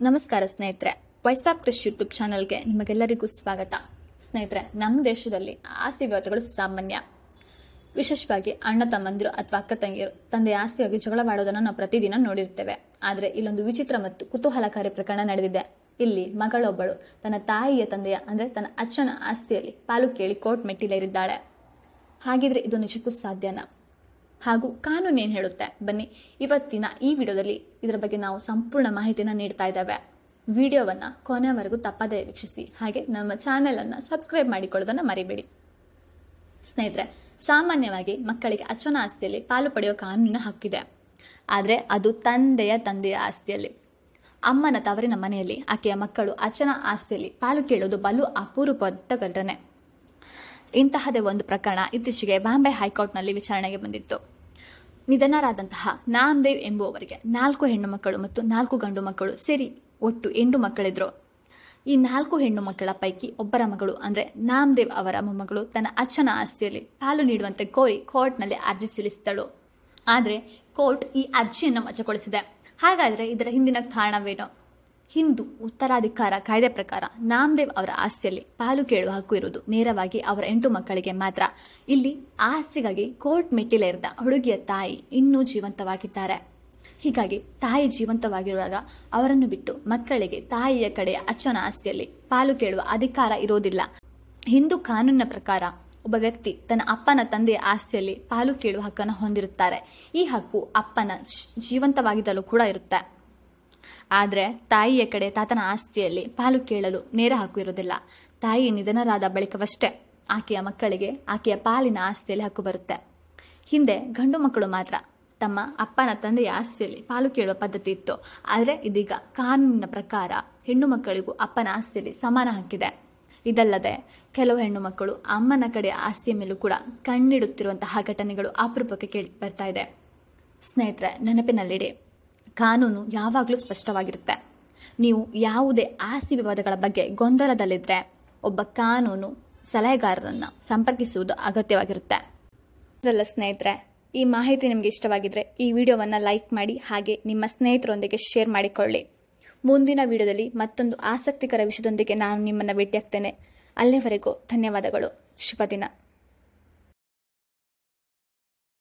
ನಮಸ್ಕಾರ ಸ್ನೇಹಿತರೆ, voice of Krish YouTube ಚಾನಲ್ಗೆ ನಿಮಗೆಲ್ಲರಿಗೂ ಸ್ವಾಗತ. ಸ್ನೇಹಿತರೆ, ನಮ್ಮ ದೇಶದಲ್ಲಿ ಆಸ್ತಿ ವಿವಾದಗಳು ಸಾಮಾನ್ಯ. ವಿಶೇಷವಾಗಿ ಅಣ್ಣ ತಮ್ಮಂದಿರು ಅಥವಾ ಅಕ್ಕ ತಂಗಿಯರು ತಂದೆಯ ಆಸ್ತಿಯಾಗಿ ಜಗಳವಾಡೋದನ್ನು ನಾವು ಪ್ರತಿದಿನ ನೋಡಿರ್ತೇವೆ. ಆದರೆ ಇಲ್ಲೊಂದು ವಿಚಿತ್ರ ಮತ್ತು ಕುತೂಹಲಕಾರಿ ಪ್ರಕರಣ ನಡೆದಿದೆ. ಇಲ್ಲಿ ಮಗಳೊಬ್ಬಳು ತನ್ನ ತಾಯಿಯ ತಂದೆಯ ಅಂದರೆ ತನ್ನ ಅಚ್ಚನ ಆಸ್ತಿಯಲ್ಲಿ ಪಾಲು ಕೇಳಿ ಕೋರ್ಟ್ ಮೆಟ್ಟಿಲೇರಿದ್ದಾಳೆ. ಹಾಗಿದ್ರೆ ಇದು ನಿಜಕ್ಕೂ ಸಾಧ್ಯನಾ? ಹಾಗೂ ಕಾನೂನು ಏನು ಹೇಳುತ್ತೆ? ಬನ್ನಿ ಇವತ್ತಿನ ಈ ವಿಡಿಯೋದಲ್ಲಿ ಇದರ ಬಗ್ಗೆ ನಾವು ಸಂಪೂರ್ಣ ಮಾಹಿತಿನ ನೀಡ್ತಾ ಇದ್ದೇವೆ. ವಿಡಿಯೋವನ್ನು ಕೊನೆಯವರೆಗೂ ತಪ್ಪದೇ ವೀಕ್ಷಿಸಿ. ಹಾಗೆ ನಮ್ಮ ಚಾನೆಲನ್ನು ಸಬ್ಸ್ಕ್ರೈಬ್ ಮಾಡಿಕೊಳ್ಳೋದನ್ನು ಮರಿಬೇಡಿ. ಸ್ನೇಹಿತರೆ, ಸಾಮಾನ್ಯವಾಗಿ ಮಕ್ಕಳಿಗೆ ಅಚ್ಚನ ಆಸ್ತಿಯಲ್ಲಿ ಪಾಲು ಪಡೆಯುವ ಕಾನೂನಿನ ಹಕ್ಕಿದೆ. ಆದರೆ ಅದು ತಂದೆಯ ಆಸ್ತಿಯಲ್ಲಿ. ಅಮ್ಮನ ತವರಿನ ಮನೆಯಲ್ಲಿ ಆಕೆಯ ಮಕ್ಕಳು ಅಚ್ಚನ ಆಸ್ತಿಯಲ್ಲಿ ಪಾಲು ಕೇಳುವುದು ಬಲು ಅಪರೂಪದ ಘಟನೆ. ಇಂತಹದೇ ಒಂದು ಪ್ರಕರಣ ಇತ್ತೀಚೆಗೆ ಬಾಂಬೆ ಹೈಕೋರ್ಟ್ನಲ್ಲಿ ವಿಚಾರಣೆಗೆ ಬಂದಿತ್ತು. ನಿಧನರಾದಂತಹ ನಾಮದೇವ್ ಎಂಬುವವರಿಗೆ 4 ಹೆಣ್ಣು ಮಕ್ಕಳು ಮತ್ತು 4 ಗಂಡು ಮಕ್ಕಳು ಸೇರಿ ಒಟ್ಟು 8 ಮಕ್ಕಳಿದ್ರು. ಈ 4 ಹೆಣ್ಣು ಮಕ್ಕಳ ಪೈಕಿ ಒಬ್ಬರ ಮಗಳು ಅಂದರೆ ನಾಮದೇವ್ ಅವರ ಮೊಮ್ಮಗಳು ತನ್ನ ಅಚ್ಚನ ಆಸ್ತಿಯಲ್ಲಿ ಪಾಲು ನೀಡುವಂತೆ ಕೋರಿ ಕೋರ್ಟ್ನಲ್ಲಿ ಅರ್ಜಿ ಸಲ್ಲಿಸಿದಳು. ಆದರೆ ಕೋರ್ಟ್ ಈ ಅರ್ಜಿಯನ್ನು ವಜಾಗೊಳಿಸಿದೆ. ಹಾಗಾದರೆ ಇದರ ಹಿಂದಿನ ಕಾರಣವೇನು? ಹಿಂದೂ ಉತ್ತರಾಧಿಕಾರ ಕಾಯ್ದೆ ಪ್ರಕಾರ ನಾಮದೇವ್ ಅವರ ಆಸ್ತಿಯಲ್ಲಿ ಪಾಲು ಕೇಳುವ ಹಕ್ಕು ಇರುವುದು ನೇರವಾಗಿ ಅವರ 8 ಮಕ್ಕಳಿಗೆ ಮಾತ್ರ. ಇಲ್ಲಿ ಆಸ್ತಿಗಾಗಿ ಕೋರ್ಟ್ ಮೆಟ್ಟಿಲೇರಿದ ಹುಡುಗಿಯ ತಾಯಿ ಇನ್ನೂ ಜೀವಂತವಾಗಿದ್ದಾರೆ. ಹೀಗಾಗಿ ತಾಯಿ ಜೀವಂತವಾಗಿರುವಾಗ ಅವರನ್ನು ಬಿಟ್ಟು ಮಕ್ಕಳಿಗೆ ತಾಯಿಯ ಕಡೆಯ ಅಚ್ಚನ ಆಸ್ತಿಯಲ್ಲಿ ಪಾಲು ಕೇಳುವ ಅಧಿಕಾರ ಇರೋದಿಲ್ಲ. ಹಿಂದೂ ಕಾನೂನಿನ ಪ್ರಕಾರ ಒಬ್ಬ ವ್ಯಕ್ತಿ ತನ್ನ ಅಪ್ಪನ ತಂದೆಯ ಆಸ್ತಿಯಲ್ಲಿ ಪಾಲು ಕೇಳುವ ಹಕ್ಕನ್ನು ಹೊಂದಿರುತ್ತಾರೆ. ಈ ಹಕ್ಕು ಅಪ್ಪನ ಜೀವಂತವಾಗಿದ್ದಲು ಕೂಡ ಇರುತ್ತೆ. ಆದರೆ ತಾಯಿಯ ಕಡೆ ತಾತನ ಆಸ್ತಿಯಲ್ಲಿ ಪಾಲು ಕೇಳಲು ನೇರ ಹಕ್ಕು ಇರುವುದಿಲ್ಲ. ತಾಯಿ ನಿಧನರಾದ ಬಳಿಕವಷ್ಟೇ ಆಕೆಯ ಮಕ್ಕಳಿಗೆ ಆಕೆಯ ಪಾಲಿನ ಆಸ್ತಿಯಲ್ಲಿ ಹಕ್ಕು ಬರುತ್ತೆ. ಹಿಂದೆ ಗಂಡು ಮಕ್ಕಳು ಮಾತ್ರ ತಮ್ಮ ಅಪ್ಪನ ತಂದೆಯ ಆಸ್ತಿಯಲ್ಲಿ ಪಾಲು ಕೇಳುವ ಪದ್ಧತಿ ಇತ್ತು. ಆದರೆ ಇದೀಗ ಕಾನೂನಿನ ಪ್ರಕಾರ ಹೆಣ್ಣು ಮಕ್ಕಳಿಗೂ ಅಪ್ಪನ ಆಸ್ತಿಯಲ್ಲಿ ಸಮಾನ ಹಕ್ಕಿದೆ. ಇದಲ್ಲದೆ ಕೆಲವು ಹೆಣ್ಣು ಮಕ್ಕಳು ಅಮ್ಮನ ಕಡೆಯ ಆಸ್ತಿಯ ಮೇಲೂ ಕೂಡ ಕಣ್ಣಿಡುತ್ತಿರುವಂತಹ ಘಟನೆಗಳು ಅಪರೂಪಕ್ಕೆ ಕೇಳಿ ಬರ್ತಾ ಇದೆ. ಸ್ನೇಹಿತರೆ, ನೆನಪಿನಲ್ಲಿಡಿ, ಕಾನೂನು ಯಾವಾಗಲೂ ಸ್ಪಷ್ಟವಾಗಿರುತ್ತೆ. ನೀವು ಯಾವುದೇ ಆಸ್ತಿ ವಿವಾದಗಳ ಬಗ್ಗೆ ಗೊಂದಲದಲ್ಲಿದ್ದರೆ ಒಬ್ಬ ಕಾನೂನು ಸಲಹೆಗಾರರನ್ನು ಸಂಪರ್ಕಿಸುವುದು ಅಗತ್ಯವಾಗಿರುತ್ತೆ. ಇದರಲ್ಲ ಸ್ನೇಹಿತರೆ, ಈ ಮಾಹಿತಿ ನಿಮಗೆ ಇಷ್ಟವಾಗಿದ್ದರೆ ಈ ವಿಡಿಯೋವನ್ನು ಲೈಕ್ ಮಾಡಿ, ಹಾಗೆ ನಿಮ್ಮ ಸ್ನೇಹಿತರೊಂದಿಗೆ ಶೇರ್ ಮಾಡಿಕೊಳ್ಳಿ. ಮುಂದಿನ ವಿಡಿಯೋದಲ್ಲಿ ಮತ್ತೊಂದು ಆಸಕ್ತಿಕರ ವಿಷಯದೊಂದಿಗೆ ನಾನು ನಿಮ್ಮನ್ನು ಭೇಟಿಯಾಗ್ತೇನೆ. ಅಲ್ಲಿವರೆಗೂ ಧನ್ಯವಾದಗಳು. ಶುಭ ದಿನ.